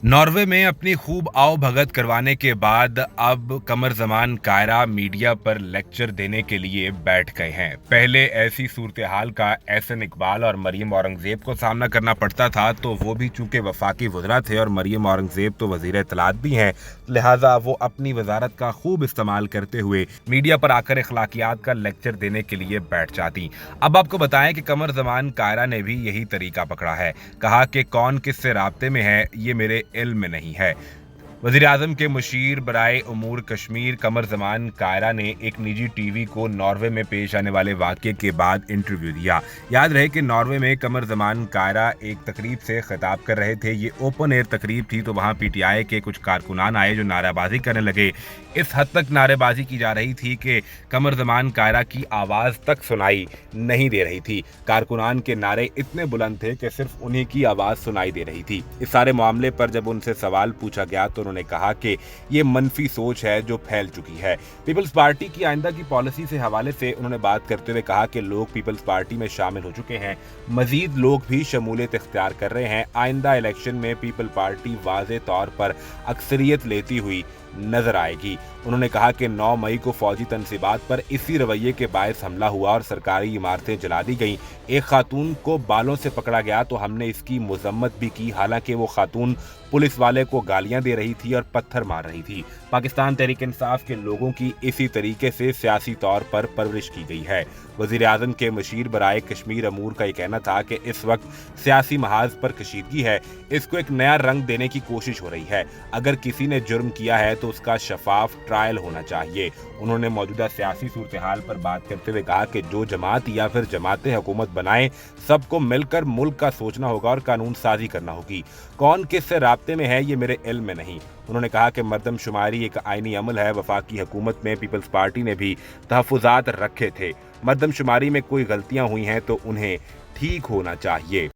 Norway में अपनी खूब आओ-भगत करवाने के बाद अब कमर ज़मान कायरा मीडिया पर लेक्चर देने के लिए बैठ गए हैं। पहले ऐसी सूरत-ए-हाल का एहसन इकबाल और मरियम औरंगज़ेब को सामना करना पड़ता था, तो वो भी चूंकि वफाकी वज़रा थे और मरियम औरंगज़ेब तो वज़ीर इत्तलात भी हैं, लिहाजा वो अपनी वजारत का खूब इस्तेमाल करते हुए मीडिया पर आकर अखलाकियात का लेक्चर देने के लिए बैठ जाती। अब आपको बताएं कि कमर ज़मान कायरा ने भी यही तरीका पकड़ा है। कहा कि कौन किससे राब्ते में है ये मेरे इल्म में नहीं है। वज़ीर-ए-आज़म के मुशीर बराए उमूर कश्मीर कमर ज़मान कायरा ने एक निजी टीवी को नॉर्वे में पेश आने वाले वाक़ये के बाद इंटरव्यू दिया। याद रहे कि नॉर्वे में कमर ज़मान कायरा एक तकरीब से खिताब कर रहे थे। ये ओपन एयर तकरीब थी, तो वहाँ पीटीआई के कुछ कारकुनान आए जो नारेबाजी करने लगे। इस हद तक नारेबाजी की जा रही थी कि कमर ज़मान कायरा की आवाज़ तक सुनाई नहीं दे रही थी। कारकुनान के नारे इतने बुलंद थे कि सिर्फ उन्हीं की आवाज़ सुनाई दे रही थी। इस सारे मामले पर जब उनसे सवाल पूछा गया तो उन्होंने कहा कि ये मनफी सोच है जो फैल चुकी है। पीपल्स पार्टी की आइंदा की पॉलिसी से हवाले से उन्होंने बात करते हुए कहा कि लोग पीपल्स पार्टी में शामिल हो चुके हैं, मजीद लोग भी शमूलियत इख्तियार कर रहे हैं। आइंदा इलेक्शन में पीपल पार्टी वाज़े तौर पर अक्सरियत लेती हुई नजर आएगी। उन्होंने कहा कि 9 मई को फौजी तनसीबात पर इसी रवैये के बायस हमला हुआ और सरकारी इमारतें जला दी गईं। एक खातून को बालों से पकड़ा गया तो हमने इसकी मजम्मत भी की, हालांकि वो खातून पुलिस वाले को गालियां दे रही थी और पत्थर मार रही थी। पाकिस्तान तहरीक इंसाफ के लोगों की इसी तरीके से सियासी तौर पर परवरिश की गई है। वज़ीर-ए-आज़म के मुशीर बराए कश्मीर अमूर का ये कहना था कि इस वक्त सियासी महाज पर कशीदगी है, इसको एक नया रंग देने की कोशिश हो रही है। अगर किसी ने जुर्म किया है तो उसका शफाफ ट्रायल होना चाहिए। उन्होंने मौजूदा सियासी सूरत-ए-हाल पर बात करते हुए कहा कि जो जमात या फिर जमातें हुकूमत बनाएं, सबको मिलकर मुल्क का सोचना होगा और कानून साजी करना होगी। कौन किससे राब्ते में है ये मेरे इल्म में नहीं। उन्होंने कहा कि मर्दमशुमारी एक आईनी अमल है। वफाकी हुकूमत में पीपल्स पार्टी ने भी तहफ़्फ़ुज़ात रखे थे। मर्दमशुमारी में कोई गलतियां हुई हैं तो उन्हें ठीक होना चाहिए।